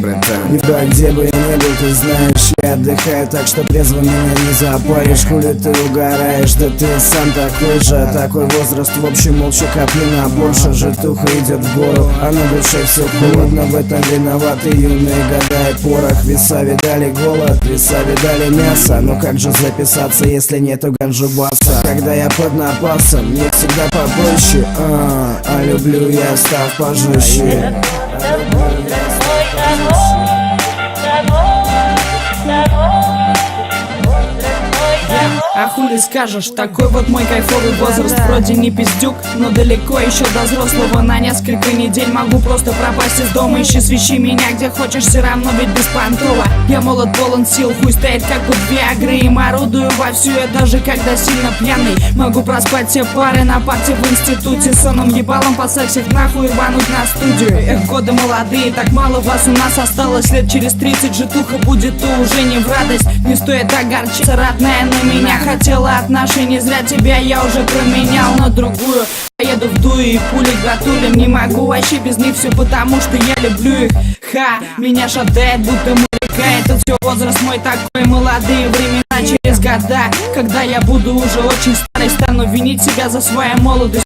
братан. Ибо где бы я ни был, ты знаешь, я отдыхаю, так что трезво меня не запалишь. Хули ты угораешь, да ты сам такой же. Такой возраст, в общем, молча коплю на больше. Житуха идет в гору, а на душе все холодно. В этом виноваты юные года и порох. Веса видали голод, веса видали мясо. Но как же записаться, если нету ганджубаса? Когда я под напасом, мне всегда побольше. А люблю я, став пожестче. А хули скажешь, такой вот мой кайфовый возраст. Вроде не пиздюк, но далеко еще до взрослого. На несколько недель могу просто пропасть из дома. Ищи, свищи меня где хочешь, все равно ведь беспонтово. Я молод, полон сил, хуй стоит как у Виагры. Им орудую вовсю, я даже когда сильно пьяный. Могу проспать все пары на парте в институте. Сонным ебалом посать всех нахуй и рвануть на студию. Эх, годы молодые, так мало вас у нас осталось. Лет через 30 житуха будет, то уже не в радость. Не стоит огорчиться, родная, на меня хотела отношений. Зря тебя я уже променял на другую. Еду в дуе и пули гратулем. Не могу вообще без них, все потому что я люблю их. Ха, меня шатает, будто моряка. Это все возраст мой такой, молодые времена через года. Когда я буду уже очень старый, стану винить себя за свою молодость.